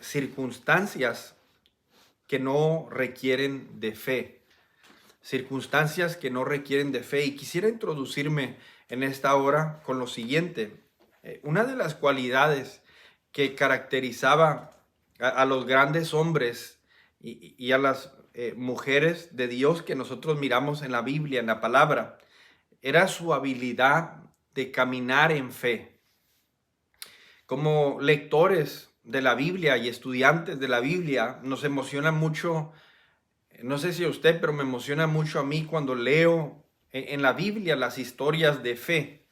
circunstancias que no requieren de fe. Circunstancias que no requieren de fe. Y quisiera introducirme en esta hora con lo siguiente. Una de las cualidades que caracterizaba a los grandes hombres y a las mujeres de Dios que nosotros miramos en la Biblia, en la palabra, era su habilidad de caminar en fe. Como lectores de la Biblia y estudiantes de la Biblia, nos emociona mucho, no sé si a usted, pero me emociona mucho a mí cuando leo en la Biblia las historias de fe.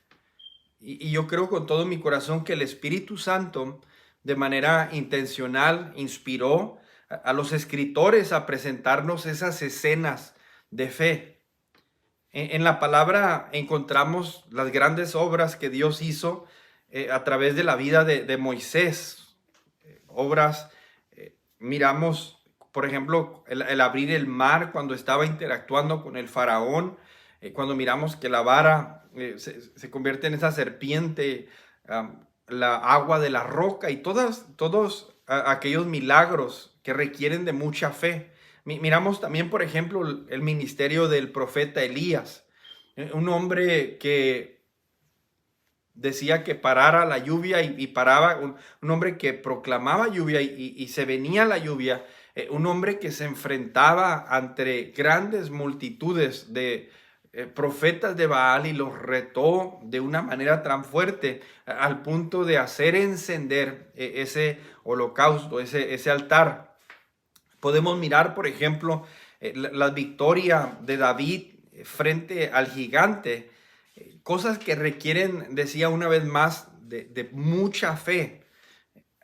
Y yo creo con todo mi corazón que el Espíritu Santo, de manera intencional, inspiró a los escritores a presentarnos esas escenas de fe. En la palabra encontramos las grandes obras que Dios hizo a través de la vida de Moisés. Obras, miramos, por ejemplo, el abrir el mar cuando estaba interactuando con el faraón, cuando miramos que la vara se convierte en esa serpiente, la agua de la roca y todos aquellos milagros que requieren de mucha fe. Miramos también, por ejemplo, el ministerio del profeta Elías, un hombre que decía que parara la lluvia y paraba, un hombre que proclamaba lluvia y se venía la lluvia, un hombre que se enfrentaba ante grandes multitudes de profetas de Baal y los retó de una manera tan fuerte al punto de hacer encender ese holocausto, ese altar. Podemos mirar, por ejemplo, la victoria de David frente al gigante, cosas que requieren, decía una vez más, de mucha fe.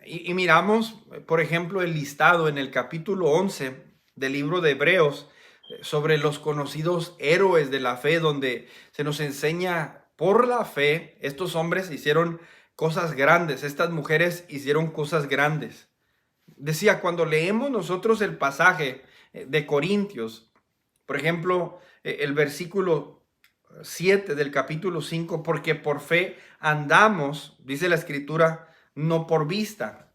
Y miramos, por ejemplo, el listado en el capítulo 11 del libro de Hebreos sobre los conocidos héroes de la fe, donde se nos enseña por la fe, estos hombres hicieron cosas grandes, estas mujeres hicieron cosas grandes. Decía, cuando leemos nosotros el pasaje de Corintios, por ejemplo, el versículo 7 del capítulo 5, porque por fe andamos, dice la escritura, no por vista.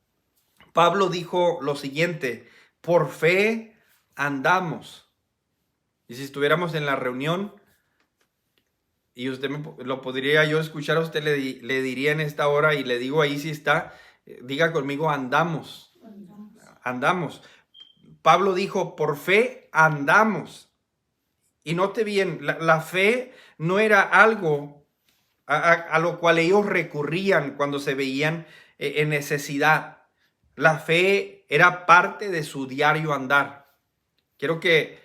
Pablo dijo lo siguiente, por fe andamos. Y si estuviéramos en la reunión y usted lo podría yo escuchar, a usted le diría en esta hora y le digo ahí si está, diga conmigo, andamos. Andamos. Pablo dijo, por fe andamos. Y note bien, la fe no era algo a lo cual ellos recurrían cuando se veían en necesidad. La fe era parte de su diario andar. Quiero que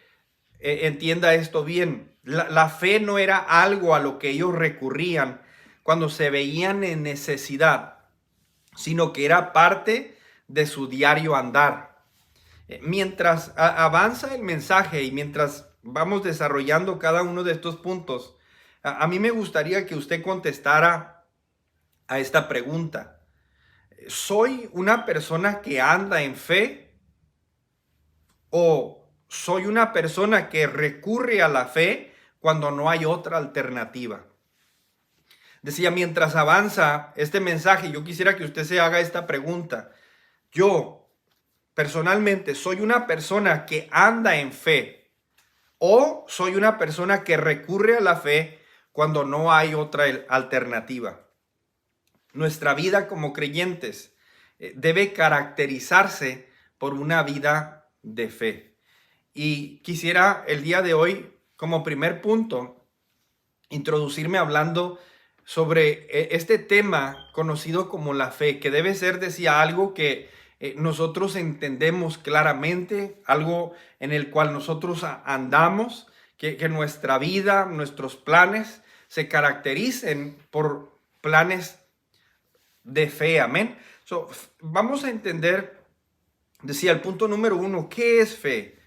entienda esto bien. La fe no era algo a lo que ellos recurrían cuando se veían en necesidad, sino que era parte de su diario andar. Mientras avanza el mensaje y mientras vamos desarrollando cada uno de estos puntos, a mí me gustaría que usted contestara a esta pregunta. ¿Soy una persona que anda en fe o soy una persona que recurre a la fe cuando no hay otra alternativa? Decía, mientras avanza este mensaje, yo quisiera que usted se haga esta pregunta. Yo, personalmente, ¿soy una persona que anda en fe o soy una persona que recurre a la fe cuando no hay otra alternativa? Nuestra vida como creyentes debe caracterizarse por una vida de fe. Y quisiera el día de hoy, como primer punto, introducirme hablando sobre este tema conocido como la fe, que debe ser, decía, algo que nosotros entendemos claramente, algo en el cual nosotros andamos, que nuestra vida, nuestros planes se caractericen por planes de fe, amén. Vamos a entender, decía el punto número 1, ¿qué es fe?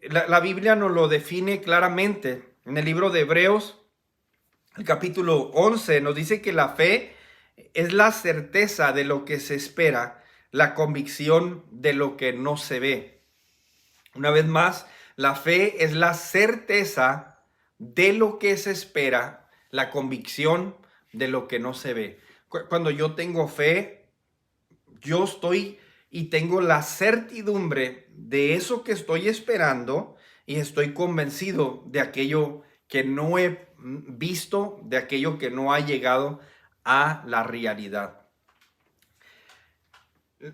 La Biblia nos lo define claramente en el libro de Hebreos. El capítulo 11 nos dice que la fe es la certeza de lo que se espera, la convicción de lo que no se ve. Una vez más, la fe es la certeza de lo que se espera, la convicción de lo que no se ve. Cuando yo tengo fe, yo estoy y tengo la certidumbre de eso que estoy esperando y estoy convencido de aquello que no he visto, de aquello que no ha llegado a la realidad.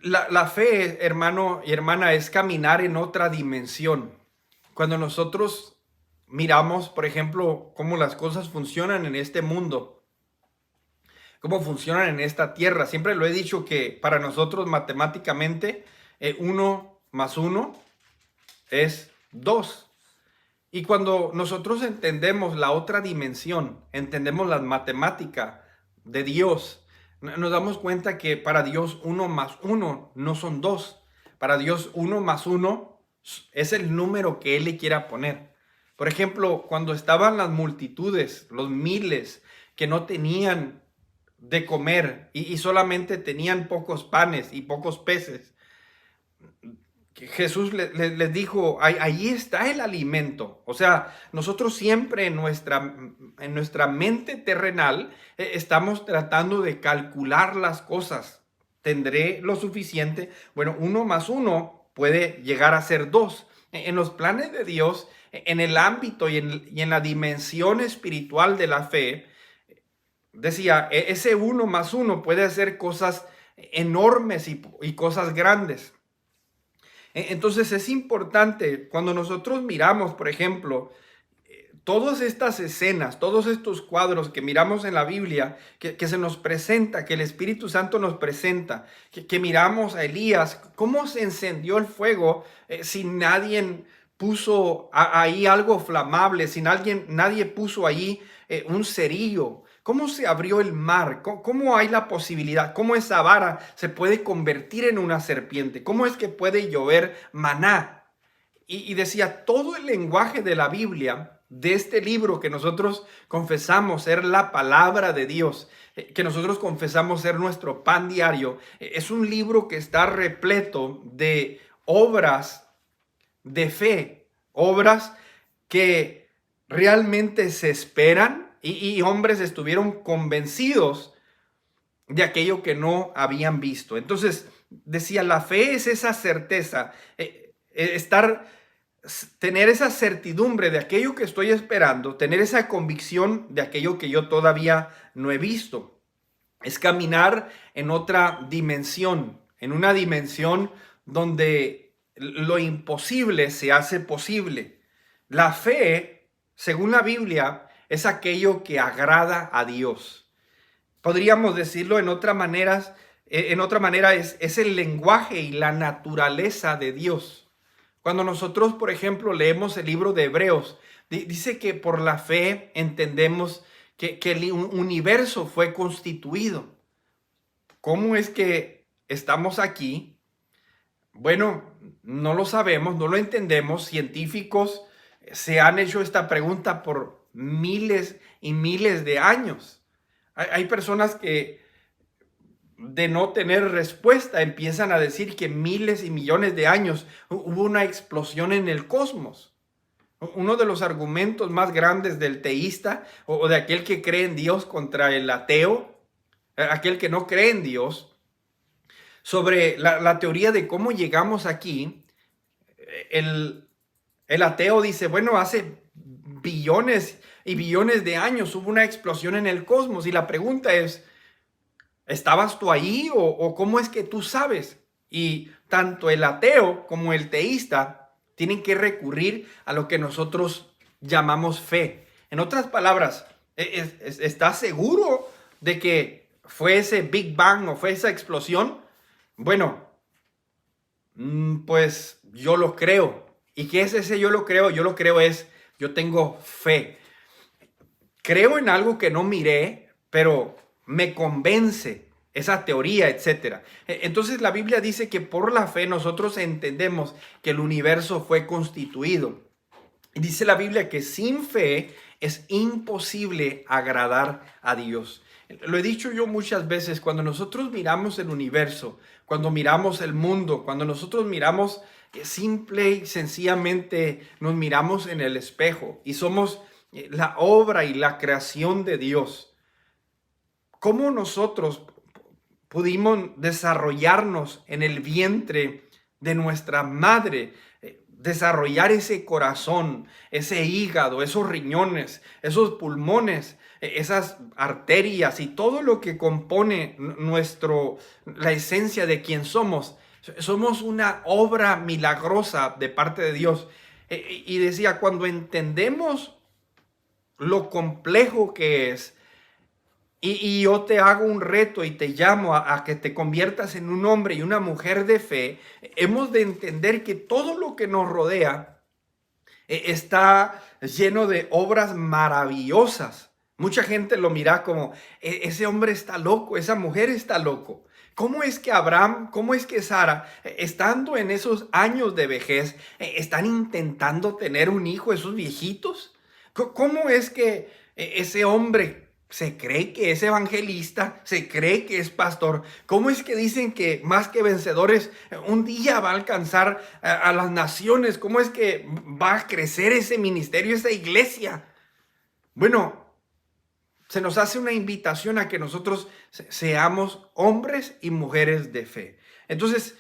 La fe, hermano y hermana, es caminar en otra dimensión. Cuando nosotros miramos, por ejemplo, cómo las cosas funcionan en este mundo, cómo funcionan en esta tierra, siempre lo he dicho que para nosotros matemáticamente 1 más 1 es 2. Y cuando nosotros entendemos la otra dimensión, entendemos la matemática de Dios, nos damos cuenta que para Dios 1 más 1 no son 2. Para Dios 1 más 1 es el número que Él le quiera poner. Por ejemplo, cuando estaban las multitudes, los miles que no tenían de comer y solamente tenían pocos panes y pocos peces, Jesús les dijo, ahí está el alimento. O sea, nosotros siempre en nuestra mente terrenal estamos tratando de calcular las cosas. ¿Tendré lo suficiente? Bueno, 1 más 1 puede llegar a ser 2. En los planes de Dios, en el ámbito y en la dimensión espiritual de la fe, decía, ese 1 más 1 puede hacer cosas enormes y cosas grandes. Entonces es importante cuando nosotros miramos, por ejemplo, todas estas escenas, todos estos cuadros que miramos en la Biblia, que se nos presenta, que el Espíritu Santo nos presenta, que miramos a Elías, cómo se encendió el fuego sin nadie puso ahí algo flamable, sin nadie puso ahí un cerillo. ¿Cómo se abrió el mar? ¿Cómo hay la posibilidad? ¿Cómo esa vara se puede convertir en una serpiente? ¿Cómo es que puede llover maná? Y decía, todo el lenguaje de la Biblia, de este libro que nosotros confesamos ser la palabra de Dios, que nosotros confesamos ser nuestro pan diario, es un libro que está repleto de obras de fe, obras que realmente se esperan y hombres estuvieron convencidos de aquello que no habían visto. Entonces, decía, la fe es esa certeza, tener esa certidumbre de aquello que estoy esperando, tener esa convicción de aquello que yo todavía no he visto. Es caminar en otra dimensión, en una dimensión donde lo imposible se hace posible. La fe, según la Biblia, es aquello que agrada a Dios. Podríamos decirlo en otra manera, es el lenguaje y la naturaleza de Dios. Cuando nosotros, por ejemplo, leemos el libro de Hebreos, dice que por la fe entendemos que el universo fue constituido. ¿Cómo es que estamos aquí? Bueno, no lo sabemos, no lo entendemos. Científicos se han hecho esta pregunta por miles y miles de años. Hay personas que de no tener respuesta empiezan a decir que miles y millones de años hubo una explosión en el cosmos. Uno de los argumentos más grandes del teísta o de aquel que cree en Dios contra el ateo, aquel que no cree en Dios, sobre la teoría de cómo llegamos aquí, el ateo dice, bueno, hace billones y billones de años hubo una explosión en el cosmos y la pregunta es, ¿estabas tú ahí o cómo es que tú sabes? Y tanto el ateo como el teísta tienen que recurrir a lo que nosotros llamamos fe. En otras palabras, ¿estás seguro de que fue ese Big Bang o fue esa explosión? Bueno, pues yo lo creo. ¿Y qué es ese yo lo creo? Yo lo creo es, yo tengo fe. Creo en algo que no miré, pero me convence esa teoría, etcétera. Entonces la Biblia dice que por la fe nosotros entendemos que el universo fue constituido. Y dice la Biblia que sin fe es imposible agradar a Dios. Lo he dicho yo muchas veces, cuando nosotros miramos el universo, cuando miramos el mundo, cuando nosotros miramos simple y sencillamente nos miramos en el espejo y somos la obra y la creación de Dios. ¿Cómo nosotros pudimos desarrollarnos en el vientre de nuestra madre, desarrollar ese corazón, ese hígado, esos riñones, esos pulmones, esas arterias y todo lo que compone la esencia de quien somos. Somos una obra milagrosa de parte de Dios. Y decía, cuando entendemos lo complejo que es, y yo te hago un reto y te llamo a que te conviertas en un hombre y una mujer de fe, hemos de entender que todo lo que nos rodea está lleno de obras maravillosas. Mucha gente lo mira como, ese hombre está loco, esa mujer está loco. ¿Cómo es que Abraham, cómo es que Sara, estando en esos años de vejez, están intentando tener un hijo, esos viejitos? ¿Cómo es que ese hombre se cree que es evangelista, se cree que es pastor? ¿Cómo es que dicen que más que vencedores un día va a alcanzar a las naciones? ¿Cómo es que va a crecer ese ministerio, esa iglesia? Bueno, se nos hace una invitación a que nosotros seamos hombres y mujeres de fe. Entonces,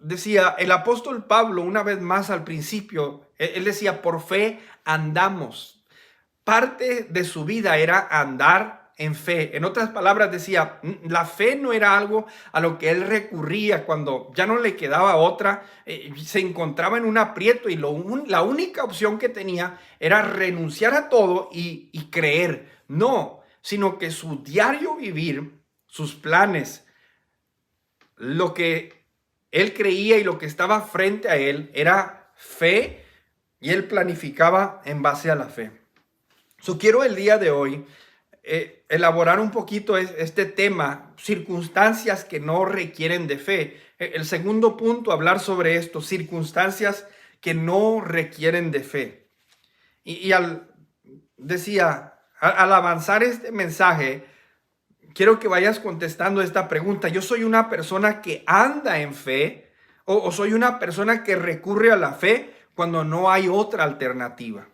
decía el apóstol Pablo una vez más al principio, él decía, por fe andamos. Parte de su vida era andar en fe. En otras palabras, decía, la fe no era algo a lo que él recurría cuando ya no le quedaba otra, se encontraba en un aprieto y la única opción que tenía era renunciar a todo y creer. No, sino que su diario vivir, sus planes, lo que él creía y lo que estaba frente a él era fe, y él planificaba en base a la fe. Quiero el día de hoy elaborar un poquito este tema, circunstancias que no requieren de fe. El segundo punto, hablar sobre esto, circunstancias que no requieren de fe. Al avanzar este mensaje, quiero que vayas contestando esta pregunta. ¿Yo soy una persona que anda en fe o soy una persona que recurre a la fe cuando no hay otra alternativa?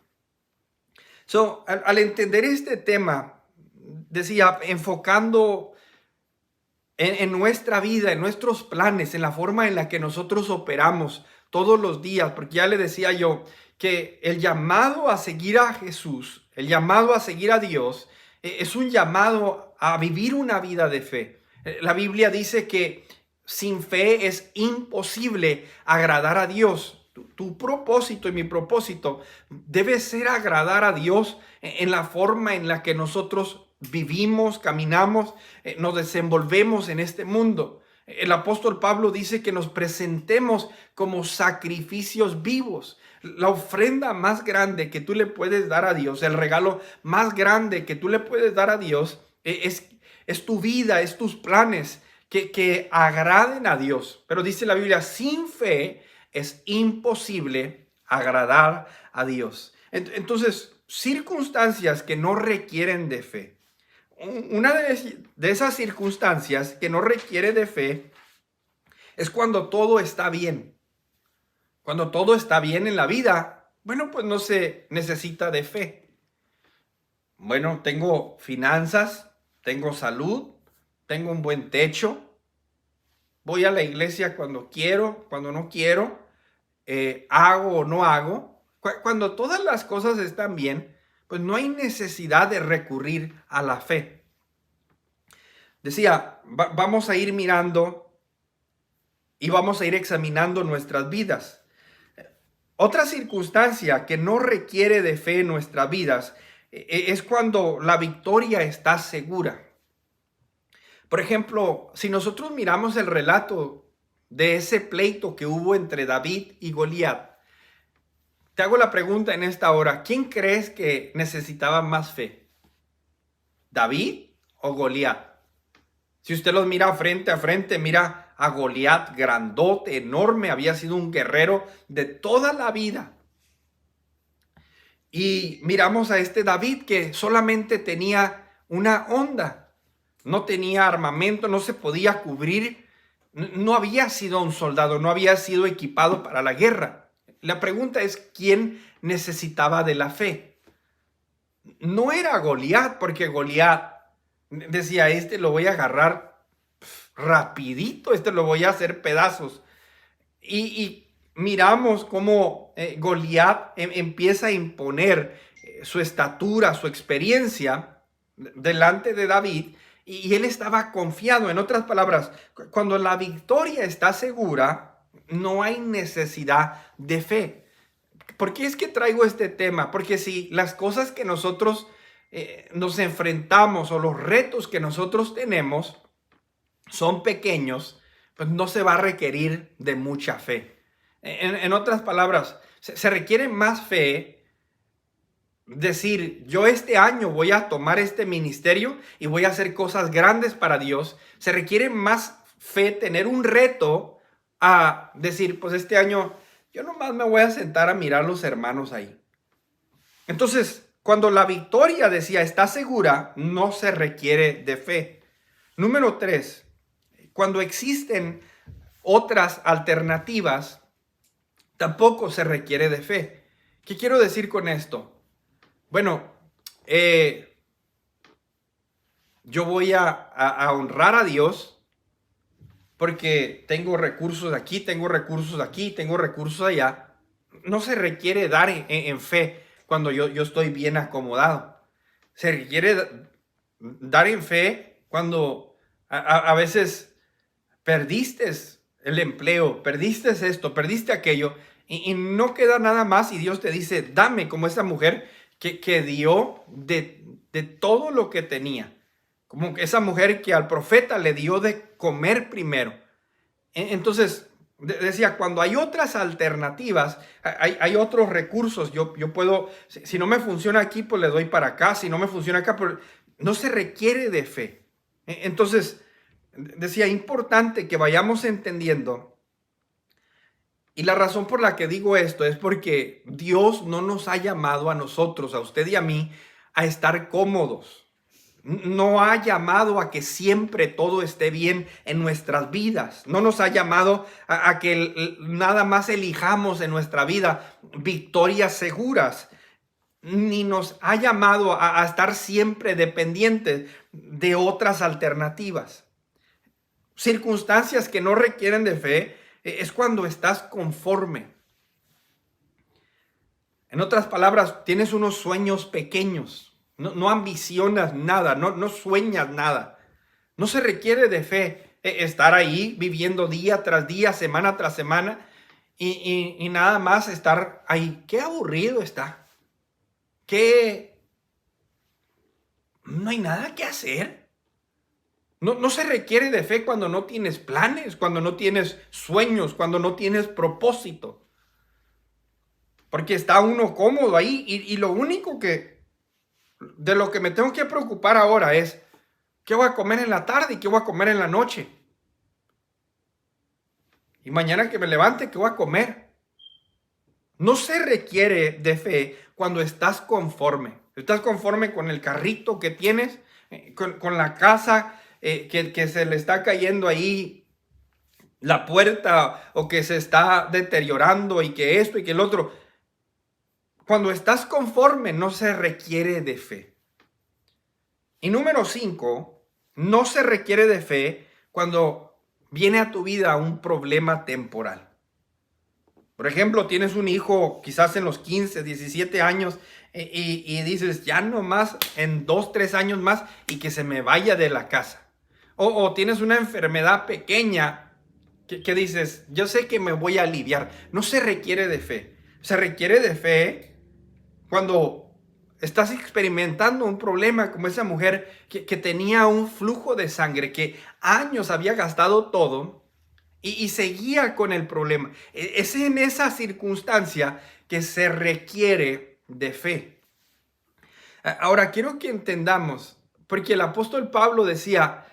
Al entender este tema, decía, enfocando en nuestra vida, en nuestros planes, en la forma en la que nosotros operamos todos los días, porque ya le decía yo que el llamado a seguir a Jesús, el llamado a seguir a Dios, es un llamado a vivir una vida de fe. La Biblia dice que sin fe es imposible agradar a Dios. Tu propósito y mi propósito debe ser agradar a Dios en la forma en la que nosotros vivimos, caminamos, nos desenvolvemos en este mundo. El apóstol Pablo dice que nos presentemos como sacrificios vivos. La ofrenda más grande que tú le puedes dar a Dios, el regalo más grande que tú le puedes dar a Dios es tu vida, es tus planes que agraden a Dios. Pero dice la Biblia, sin fe es imposible agradar a Dios. Entonces, circunstancias que no requieren de fe. Una de esas circunstancias que no requiere de fe es cuando todo está bien. Cuando todo está bien en la vida, bueno, pues no se necesita de fe. Bueno, tengo finanzas, tengo salud, tengo un buen techo, voy a la iglesia cuando quiero, cuando no quiero, hago o no hago. Cuando todas las cosas están bien, pues no hay necesidad de recurrir a la fe. Decía, vamos a ir mirando y vamos a ir examinando nuestras vidas. Otra circunstancia que no requiere de fe en nuestras vidas es cuando la victoria está segura. Por ejemplo, si nosotros miramos el relato de ese pleito que hubo entre David y Goliat, te hago la pregunta en esta hora, ¿quién crees que necesitaba más fe? ¿David o Goliat? Si usted los mira frente a frente, mira a Goliat, grandote, enorme, había sido un guerrero de toda la vida. Y miramos a este David que solamente tenía una honda, no tenía armamento, no se podía cubrir, no había sido un soldado, no había sido equipado para la guerra. La pregunta es, ¿quién necesitaba de la fe? No era Goliat, porque Goliat decía, lo voy a agarrar rapidito, lo voy a hacer pedazos. Y miramos cómo Goliat empieza a imponer su estatura, su experiencia delante de David, y él estaba confiado. En otras palabras, cuando la victoria está segura, no hay necesidad de fe. ¿Por qué es que traigo este tema? Porque si las cosas que nosotros nos enfrentamos o los retos que nosotros tenemos son pequeños, pues no se va a requerir de mucha fe. En otras palabras, se requiere más fe decir, yo este año voy a tomar este ministerio y voy a hacer cosas grandes para Dios. Se requiere más fe tener un reto a decir, pues este año yo nomás me voy a sentar a mirar a los hermanos ahí. Entonces, cuando la victoria decía está segura, no se requiere de fe. Número 3, cuando existen otras alternativas, tampoco se requiere de fe. ¿Qué quiero decir con esto? Bueno, yo voy a honrar a Dios porque tengo recursos aquí, tengo recursos aquí, tengo recursos allá. No se requiere dar en fe cuando yo estoy bien acomodado. Se requiere dar en fe cuando a veces perdiste el empleo, perdiste esto, perdiste aquello, y no queda nada más, y Dios te dice, dame, como esa mujer que dio de todo lo que tenía, como esa mujer que al profeta le dio de comer primero. Entonces, decía, cuando hay otras alternativas, hay otros recursos, yo puedo, si no me funciona aquí, pues le doy para acá, si no me funciona acá, pues no se requiere de fe. Entonces, decía, importante que vayamos entendiendo. Y la razón por la que digo esto es porque Dios no nos ha llamado a nosotros, a usted y a mí, a estar cómodos. No ha llamado a que siempre todo esté bien en nuestras vidas. No nos ha llamado a que nada más elijamos en nuestra vida victorias seguras. Ni nos ha llamado a estar siempre dependientes de otras alternativas. Circunstancias que no requieren de fe es cuando estás conforme. En otras palabras, tienes unos sueños pequeños, no ambicionas nada, no sueñas nada. No se requiere de fe estar ahí viviendo día tras día, semana tras semana, y nada más estar ahí. Qué aburrido está. No hay nada que hacer. No se requiere de fe cuando no tienes planes, cuando no tienes sueños, cuando no tienes propósito. Porque está uno cómodo ahí, y lo único de lo que me tengo que preocupar ahora es qué voy a comer en la tarde y qué voy a comer en la noche. Y mañana que me levante, ¿qué voy a comer? No se requiere de fe cuando estás conforme. Estás conforme con el carrito que tienes, con la casa que se le está cayendo ahí la puerta, o que se está deteriorando, y que esto y que el otro. Cuando estás conforme no se requiere de fe. Y número 5, no se requiere de fe cuando viene a tu vida un problema temporal. Por ejemplo, tienes un hijo quizás en los 15, 17 años y dices, ya nomás en 2, 3 años más y que se me vaya de la casa. O tienes una enfermedad pequeña que dices, yo sé que me voy a aliviar. No se requiere de fe. Se requiere de fe cuando estás experimentando un problema como esa mujer que tenía un flujo de sangre, que años había gastado todo y seguía con el problema. Es en esa circunstancia que se requiere de fe. Ahora, quiero que entendamos, porque el apóstol Pablo decía,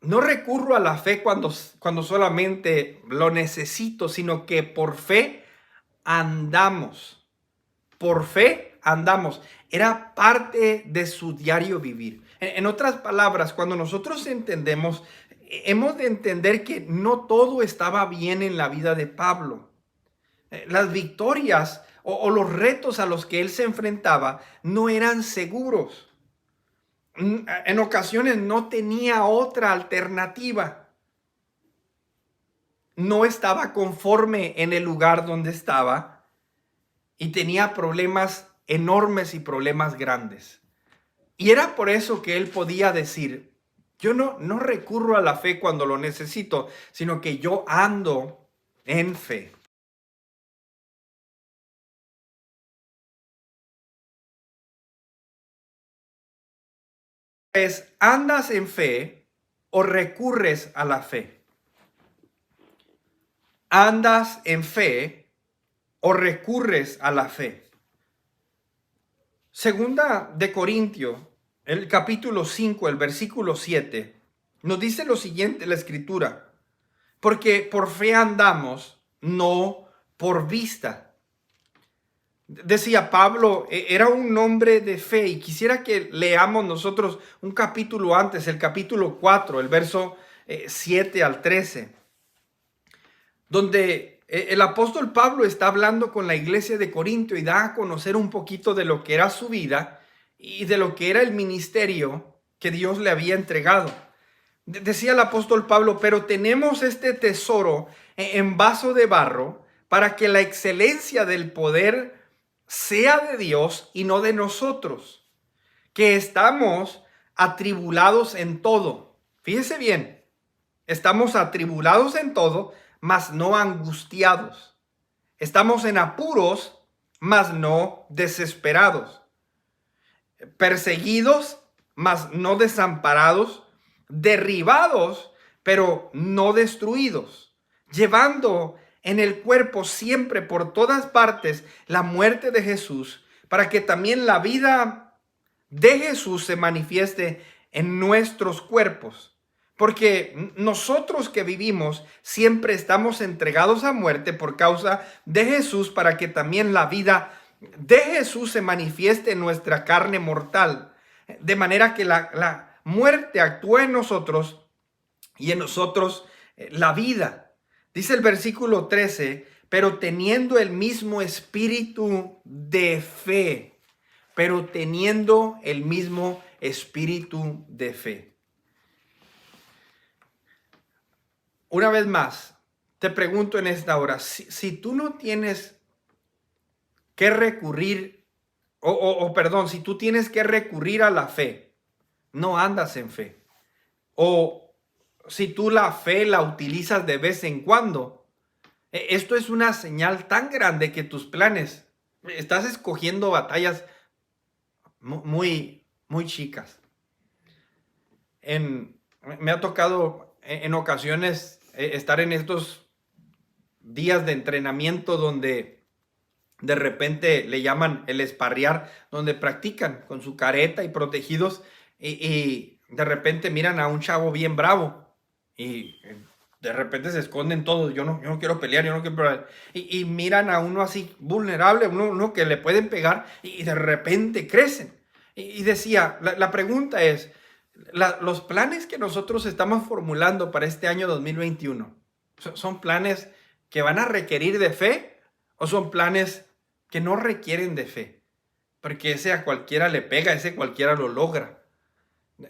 no recurro a la fe cuando solamente lo necesito, sino que por fe andamos. Por fe andamos. Era parte de su diario vivir. En otras palabras, cuando nosotros entendemos, hemos de entender que no todo estaba bien en la vida de Pablo. Las victorias o los retos a los que él se enfrentaba no eran seguros. En ocasiones no tenía otra alternativa. no estaba conforme en el lugar donde estaba y tenía problemas enormes y problemas grandes. Y era por eso que él podía decir, yo no recurro a la fe cuando lo necesito, sino que yo ando en fe. ¿Andas en fe o recurres a la fe? ¿Andas en fe o recurres a la fe? Segunda de Corintios, el capítulo 5, el versículo 7, nos dice lo siguiente la escritura: porque por fe andamos, no por vista. Decía Pablo, era un hombre de fe, y quisiera que leamos nosotros un capítulo antes, el capítulo 4, el verso 7 al 13, donde el apóstol Pablo está hablando con la iglesia de Corinto y da a conocer un poquito de lo que era su vida y de lo que era el ministerio que Dios le había entregado. Decía el apóstol Pablo, pero tenemos este tesoro en vaso de barro para que la excelencia del poder sea de Dios y no de nosotros, que estamos atribulados en todo. Fíjese bien, estamos atribulados en todo, mas no angustiados. Estamos en apuros, mas no desesperados. Perseguidos, mas no desamparados. Derribados, pero no destruidos. Llevando en el cuerpo siempre por todas partes la muerte de Jesús, para que también la vida de Jesús se manifieste en nuestros cuerpos. Porque nosotros que vivimos siempre estamos entregados a muerte por causa de Jesús, para que también la vida de Jesús se manifieste en nuestra carne mortal. De manera que la muerte actúa en nosotros y en nosotros la vida. Dice el versículo 13, pero teniendo el mismo espíritu de fe, pero teniendo el mismo espíritu de fe. Una vez más, te pregunto en esta hora, si tú no tienes que recurrir, perdón, si tú tienes que recurrir a la fe, no andas en fe. O si tú la fe la utilizas de vez en cuando, esto es una señal tan grande que tus planes, estás escogiendo batallas muy, muy chicas. Me ha tocado en ocasiones estar en estos días de entrenamiento donde de repente le llaman el esparrear, donde practican con su careta y protegidos, y de repente miran a un chavo bien bravo y de repente se esconden todos. Yo no quiero pelear, yo no quiero pelear. Y miran a uno así vulnerable, uno que le pueden pegar, y de repente crecen. Y decía, la pregunta es, los planes que nosotros estamos formulando para este año 2021, ¿son planes que van a requerir de fe o son planes que no requieren de fe? Porque ese a cualquiera le pega, ese cualquiera lo logra.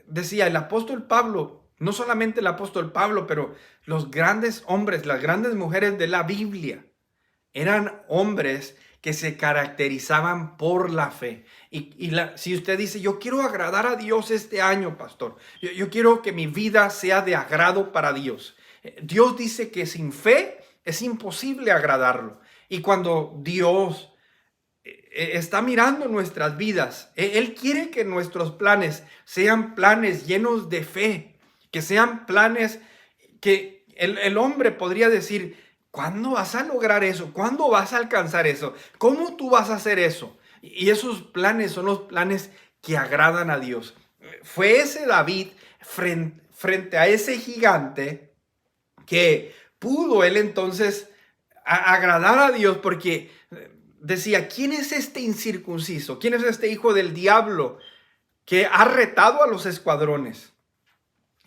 Decía el apóstol Pablo, no solamente el apóstol Pablo, pero los grandes hombres, las grandes mujeres de la Biblia, eran hombres que se caracterizaban por la fe. Si usted dice, yo quiero agradar a Dios este año, pastor, yo quiero que mi vida sea de agrado para Dios. Dios dice que sin fe es imposible agradarlo. Y cuando Dios está mirando nuestras vidas, Él quiere que nuestros planes sean planes llenos de fe, que sean planes que el hombre podría decir, ¿cuándo vas a lograr eso? ¿Cuándo vas a alcanzar eso? ¿Cómo tú vas a hacer eso? Y esos planes son los planes que agradan a Dios. Fue ese David frente a ese gigante que pudo él entonces agradar a Dios, porque decía, ¿quién es este incircunciso? ¿Quién es este hijo del diablo que ha retado a los escuadrones?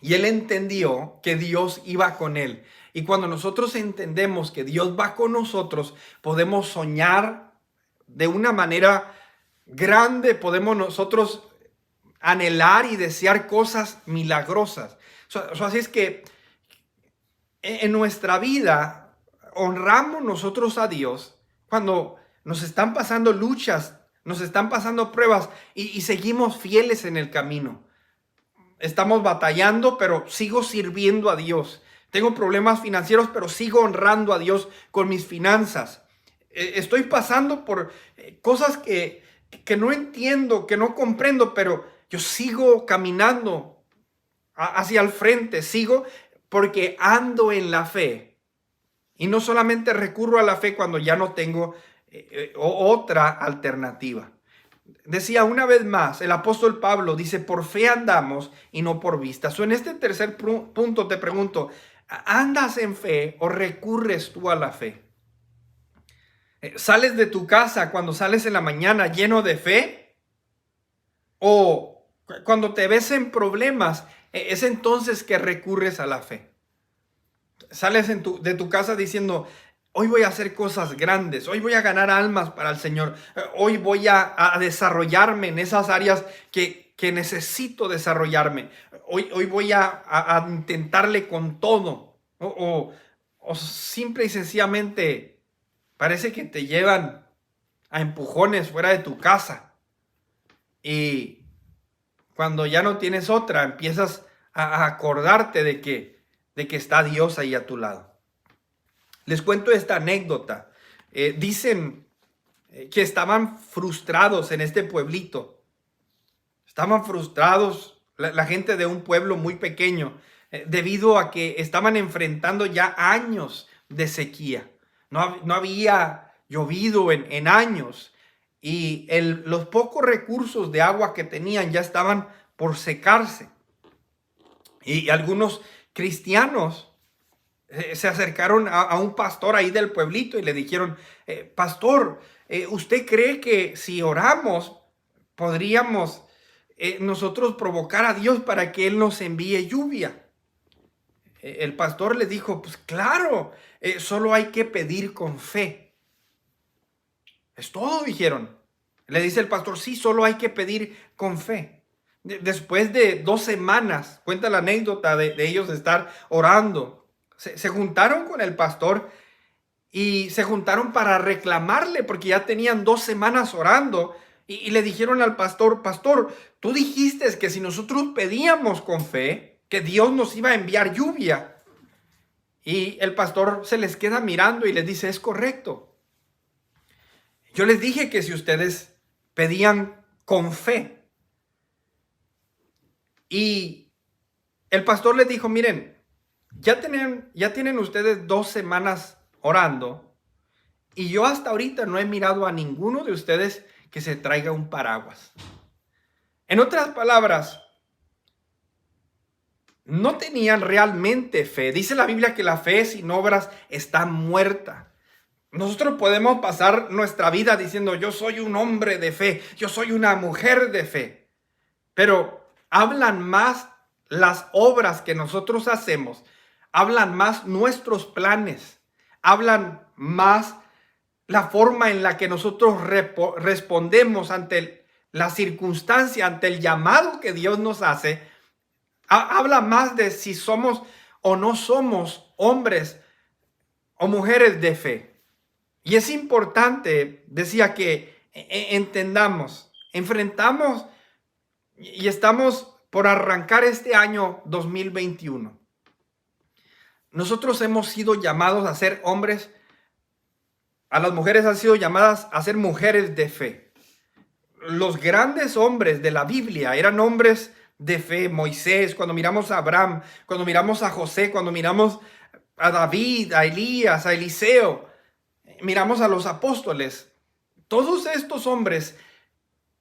Y él entendió que Dios iba con él. Y cuando nosotros entendemos que Dios va con nosotros, podemos soñar de una manera grande, podemos nosotros anhelar y desear cosas milagrosas. Así es que En nuestra vida honramos nosotros a Dios cuando nos están pasando luchas, nos están pasando pruebas y seguimos fieles en el camino. Estamos batallando, pero sigo sirviendo a Dios. Tengo problemas financieros, pero sigo honrando a Dios con mis finanzas. Estoy pasando por cosas que no entiendo, que no comprendo, pero yo sigo caminando hacia el frente, sigo porque ando en la fe. Y no solamente recurro a la fe cuando ya no tengo otra alternativa. Decía una vez más, el apóstol Pablo dice, por fe andamos y no por vista. En este tercer punto te pregunto, ¿andas en fe o recurres tú a la fe? ¿Sales de tu casa cuando sales en la mañana lleno de fe? ¿O cuando te ves en problemas, es entonces que recurres a la fe? Sales de tu casa diciendo, hoy voy a hacer cosas grandes, hoy voy a ganar almas para el Señor, hoy voy a desarrollarme en esas áreas que necesito desarrollarme, hoy voy a intentarle con todo, o simple y sencillamente parece que te llevan a empujones fuera de tu casa y cuando ya no tienes otra empiezas a acordarte de que está Dios ahí a tu lado. Les cuento esta anécdota. Dicen que estaban frustrados en este pueblito. Estaban frustrados la gente de un pueblo muy pequeño debido a que estaban enfrentando ya años de sequía. No había llovido en años y los pocos recursos de agua que tenían ya estaban por secarse. Y algunos cristianos se acercaron a un pastor ahí del pueblito y le dijeron, pastor, ¿usted cree que si oramos podríamos nosotros provocar a Dios para que Él nos envíe lluvia? El pastor le dijo, pues claro, solo hay que pedir con fe. Es todo, dijeron. Le dice el pastor, sí, solo hay que pedir con fe. Después de 2 semanas, cuenta la anécdota de ellos de estar orando, se juntaron con el pastor y se juntaron para reclamarle porque ya tenían 2 semanas orando y le dijeron al pastor, pastor, tú dijiste que si nosotros pedíamos con fe, que Dios nos iba a enviar lluvia. Y el pastor se les queda mirando y les dice, es correcto. Yo les dije que si ustedes pedían con fe. Y el pastor les dijo, miren, ya tienen ustedes 2 semanas orando y yo hasta ahorita no he mirado a ninguno de ustedes que se traiga un paraguas. En otras palabras, no tenían realmente fe. Dice la Biblia que la fe sin obras está muerta. Nosotros podemos pasar nuestra vida diciendo, yo soy un hombre de fe, yo soy una mujer de fe, pero hablan más las obras que nosotros hacemos, hablan más nuestros planes, hablan más la forma en la que nosotros respondemos ante la circunstancia, ante el llamado que Dios nos hace. Habla más de si somos o no somos hombres o mujeres de fe. Y es importante, decía, que entendamos, enfrentamos y estamos por arrancar este año 2021. Nosotros hemos sido llamados a ser hombres, a las mujeres han sido llamadas a ser mujeres de fe. Los grandes hombres de la Biblia eran hombres de fe. Moisés, cuando miramos a Abraham, cuando miramos a José, cuando miramos a David, a Elías, a Eliseo, miramos a los apóstoles. Todos estos hombres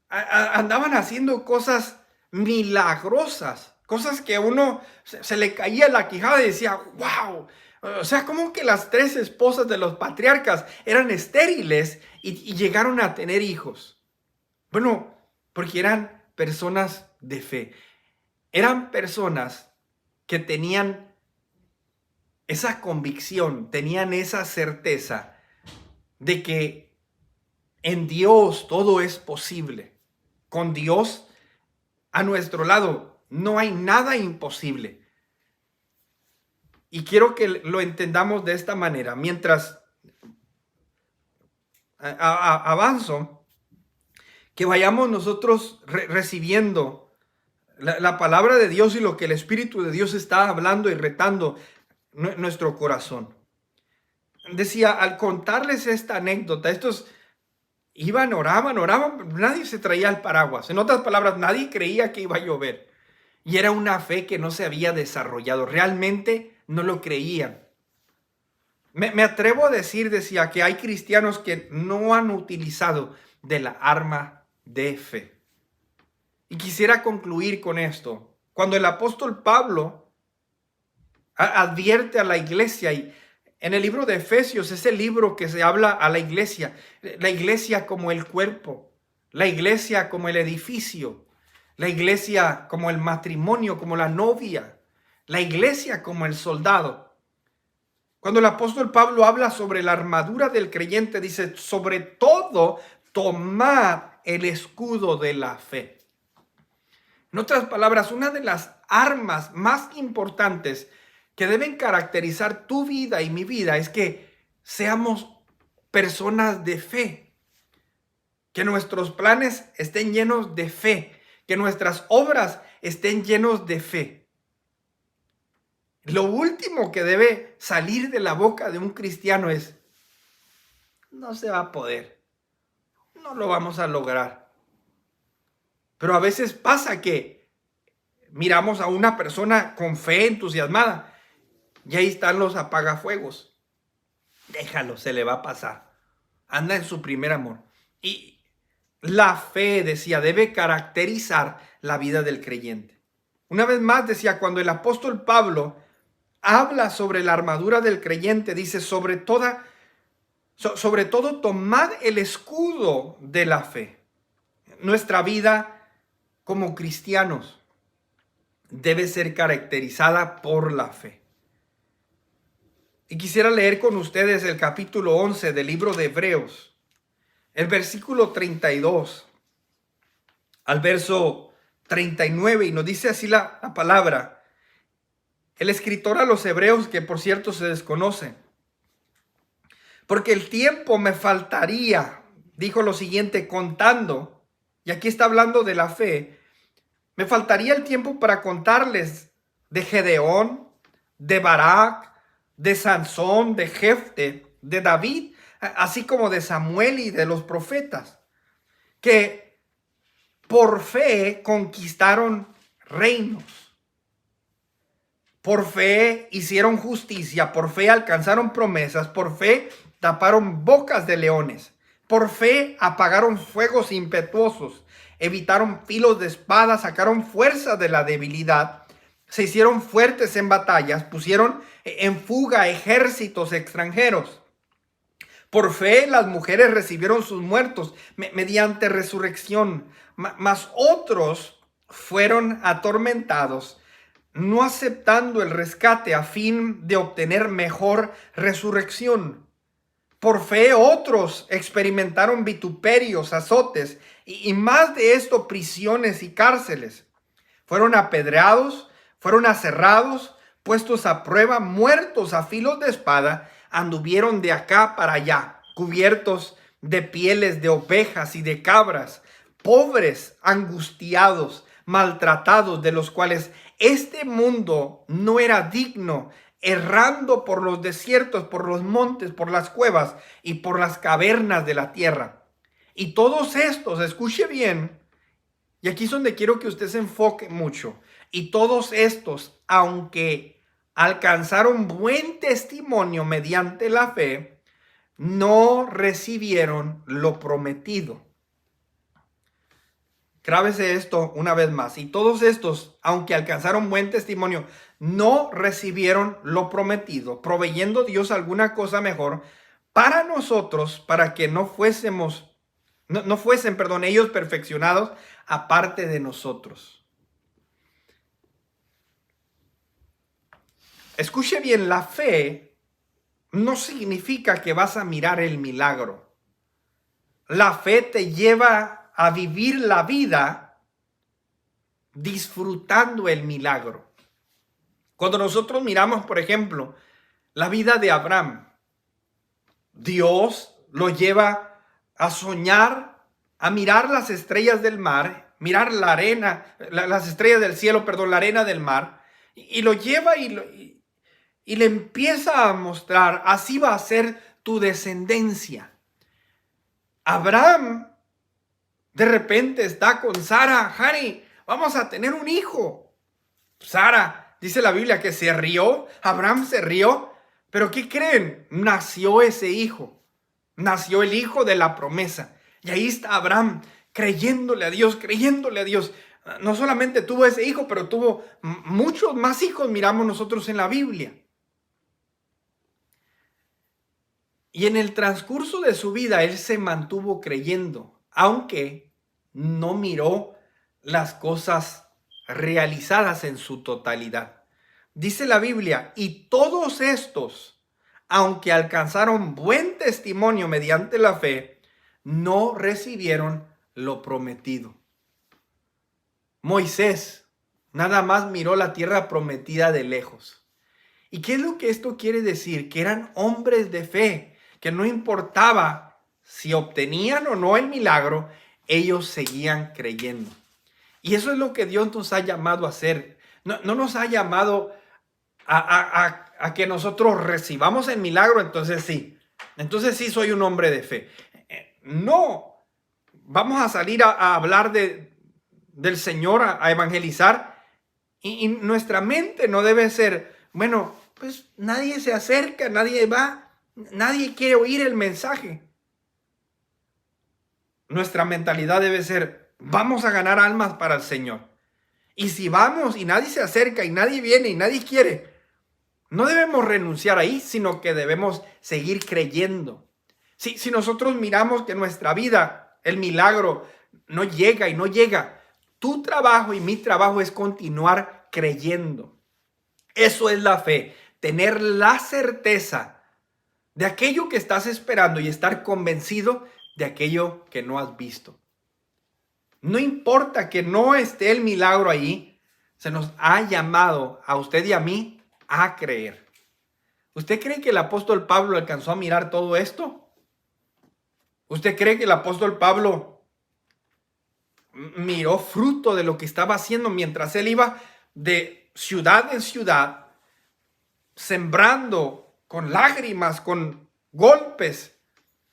andaban haciendo cosas milagrosas, cosas que a uno se le caía la quijada y decía, wow. O sea, como que las 3 esposas de los patriarcas eran estériles y llegaron a tener hijos. Bueno, porque eran personas de fe. Eran personas que tenían esa convicción, tenían esa certeza de que en Dios todo es posible. Con Dios a nuestro lado no hay nada imposible. Y quiero que lo entendamos de esta manera. Mientras avanzo, que vayamos nosotros recibiendo la palabra de Dios y lo que el Espíritu de Dios está hablando y retando nuestro corazón. Decía, al contarles esta anécdota, estos iban, oraban, nadie se traía el paraguas. En otras palabras, nadie creía que iba a llover. Y era una fe que no se había desarrollado. Realmente no lo creían. Me atrevo a decir, decía, que hay cristianos que no han utilizado de la arma de fe. Y quisiera concluir con esto. Cuando el apóstol Pablo advierte a la iglesia, y en el libro de Efesios es el libro que se habla a la iglesia como el cuerpo, la iglesia como el edificio, la iglesia como el matrimonio, como la novia, la iglesia como el soldado. Cuando el apóstol Pablo habla sobre la armadura del creyente, dice, sobre todo, tomad el escudo de la fe. En otras palabras, una de las armas más importantes que deben caracterizar tu vida y mi vida es que seamos personas de fe, que nuestros planes estén llenos de fe, que nuestras obras estén llenos de fe. Lo último que debe salir de la boca de un cristiano es, no se va a poder, no lo vamos a lograr. Pero a veces pasa que miramos a una persona con fe entusiasmada y ahí están los apagafuegos. Déjalo, se le va a pasar. Anda en su primer amor. Y la fe, decía, debe caracterizar la vida del creyente. Una vez más, decía, cuando el apóstol Pablo habla sobre la armadura del creyente, dice, sobre todo tomad el escudo de la fe. Nuestra vida como cristianos debe ser caracterizada por la fe. Y quisiera leer con ustedes el capítulo 11 del libro de Hebreos, el versículo 32 al verso 39, y nos dice así la palabra. El escritor a los hebreos, que por cierto se desconoce, porque el tiempo me faltaría, dijo lo siguiente, contando, y aquí está hablando de la fe, me faltaría el tiempo para contarles de Gedeón, de Barak, de Sansón, de Jefte, de David, así como de Samuel y de los profetas, que por fe conquistaron reinos, por fe hicieron justicia, por fe alcanzaron promesas, por fe taparon bocas de leones, por fe apagaron fuegos impetuosos, evitaron filos de espada, sacaron fuerza de la debilidad, se hicieron fuertes en batallas, pusieron en fuga ejércitos extranjeros. Por fe las mujeres recibieron sus muertos mediante resurrección, mas otros fueron atormentados, no aceptando el rescate a fin de obtener mejor resurrección. Por fe otros experimentaron vituperios, azotes y más de esto, prisiones y cárceles. Fueron apedreados, fueron aserrados, puestos a prueba, muertos a filos de espada, anduvieron de acá para allá, cubiertos de pieles de ovejas y de cabras, pobres, angustiados, maltratados, de los cuales este mundo no era digno, errando por los desiertos, por los montes, por las cuevas y por las cavernas de la tierra. Y todos estos, escuche bien, y aquí es donde quiero que usted se enfoque mucho, y todos estos, aunque alcanzaron buen testimonio mediante la fe, no recibieron lo prometido. Grábese esto una vez más. Y todos estos, aunque alcanzaron buen testimonio, no recibieron lo prometido, proveyendo Dios alguna cosa mejor para nosotros, para que no fuesen, ellos perfeccionados aparte de nosotros. Escuche bien, la fe no significa que vas a mirar el milagro. La fe te lleva a vivir la vida disfrutando el milagro. Cuando nosotros miramos, por ejemplo, la vida de Abraham, Dios lo lleva a soñar, a mirar las estrellas del mar, mirar la arena, las estrellas del cielo, perdón, la arena del mar, y lo lleva y le empieza a mostrar, así va a ser tu descendencia. Abraham de repente está con Sara, Hani, vamos a tener un hijo. Sara, dice la Biblia que se rió, Abraham se rió, pero ¿qué creen? Nació ese hijo, nació el hijo de la promesa. Y ahí está Abraham creyéndole a Dios, creyéndole a Dios. No solamente tuvo ese hijo, pero tuvo muchos más hijos, miramos nosotros en la Biblia. Y en el transcurso de su vida, él se mantuvo creyendo, aunque no miró las cosas realizadas en su totalidad. Dice la Biblia, y todos estos, aunque alcanzaron buen testimonio mediante la fe, no recibieron lo prometido. Moisés nada más miró la tierra prometida de lejos. ¿Y qué es lo que esto quiere decir? Que eran hombres de fe, que no importaba si obtenían o no el milagro, ellos seguían creyendo. Y eso es lo que Dios nos ha llamado a hacer. No nos ha llamado a que nosotros recibamos el milagro, entonces sí soy un hombre de fe. No, vamos a salir a hablar del Señor, a evangelizar, y nuestra mente no debe ser, bueno, pues nadie se acerca, nadie va, nadie quiere oír el mensaje. Nuestra mentalidad debe ser, vamos a ganar almas para el Señor. Y si vamos y nadie se acerca y nadie viene y nadie quiere, no debemos renunciar ahí, sino que debemos seguir creyendo. Si nosotros miramos que nuestra vida, el milagro, no llega y no llega, tu trabajo y mi trabajo es continuar creyendo. Eso es la fe, tener la certeza de aquello que estás esperando y estar convencido de aquello que no has visto. No importa que no esté el milagro ahí, se nos ha llamado a usted y a mí a creer. ¿Usted cree que el apóstol Pablo alcanzó a mirar todo esto? ¿Usted cree que el apóstol Pablo miró fruto de lo que estaba haciendo mientras él iba de ciudad en ciudad, sembrando con lágrimas, con golpes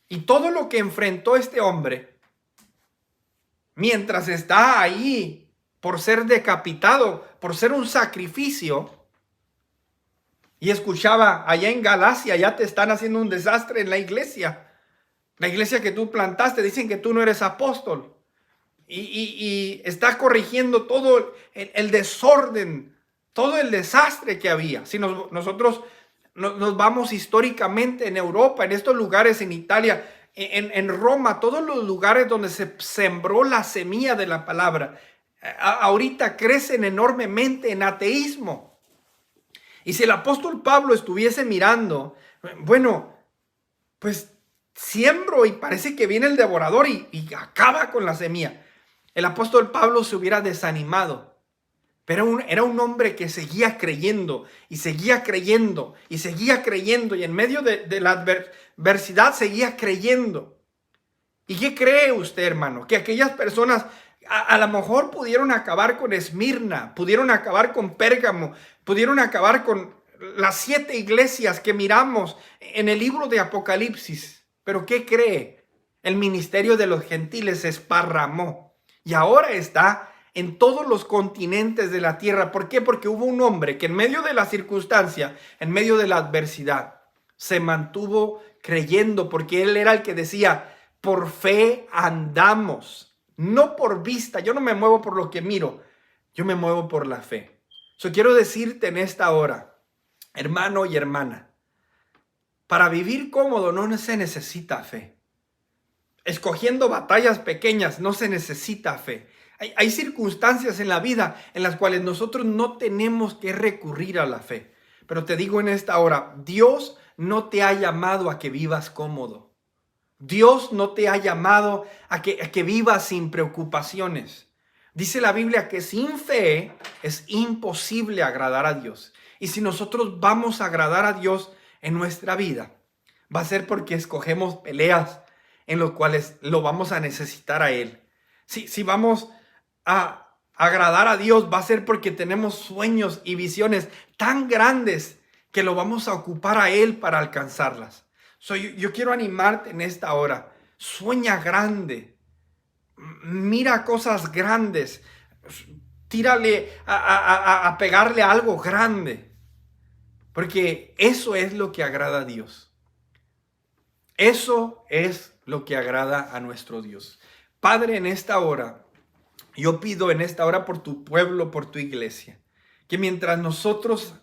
y todo lo que enfrentó este hombre, mientras está ahí por ser decapitado, por ser un sacrificio? Y escuchaba allá en Galacia, ya te están haciendo un desastre en la iglesia que tú plantaste, dicen que tú no eres apóstol, y está corrigiendo todo el desorden, todo el desastre que había. Si nosotros nos vamos históricamente en Europa, en estos lugares, en Italia, en Roma, todos los lugares donde se sembró la semilla de la palabra, ahorita crecen enormemente en ateísmo. Y si el apóstol Pablo estuviese mirando, bueno, pues siembro y parece que viene el devorador y acaba con la semilla, el apóstol Pablo se hubiera desanimado. Pero era un hombre que seguía creyendo y seguía creyendo y seguía creyendo, y en medio de la adversidad seguía creyendo. ¿Y qué cree usted, hermano? Que aquellas personas a lo mejor pudieron acabar con Esmirna, pudieron acabar con Pérgamo, pudieron acabar con las 7 iglesias que miramos en el libro de Apocalipsis. Pero ¿qué cree? El ministerio de los gentiles se esparramó y ahora está en todos los continentes de la tierra. ¿Por qué? Porque hubo un hombre que en medio de la circunstancia, en medio de la adversidad, se mantuvo creyendo, porque él era el que decía, por fe andamos, no por vista. Yo no me muevo por lo que miro, yo me muevo por la fe. Quiero decirte en esta hora, hermano y hermana, para vivir cómodo no se necesita fe. Escogiendo batallas pequeñas no se necesita fe. Hay circunstancias en la vida en las cuales nosotros no tenemos que recurrir a la fe. Pero te digo en esta hora, Dios no te ha llamado a que vivas cómodo. Dios no te ha llamado a que vivas sin preocupaciones. Dice la Biblia que sin fe es imposible agradar a Dios. Y si nosotros vamos a agradar a Dios en nuestra vida, va a ser porque escogemos peleas en las cuales lo vamos a necesitar a Él. Si vamos a agradar a Dios, va a ser porque tenemos sueños y visiones tan grandes que lo vamos a ocupar a Él para alcanzarlas. Yo quiero animarte en esta hora. Sueña grande. Mira cosas grandes. Tírale a pegarle a algo grande. Porque eso es lo que agrada a Dios. Eso es lo que agrada a nuestro Dios. Padre, en esta hora, yo pido en esta hora por tu pueblo, por tu iglesia, que mientras nosotros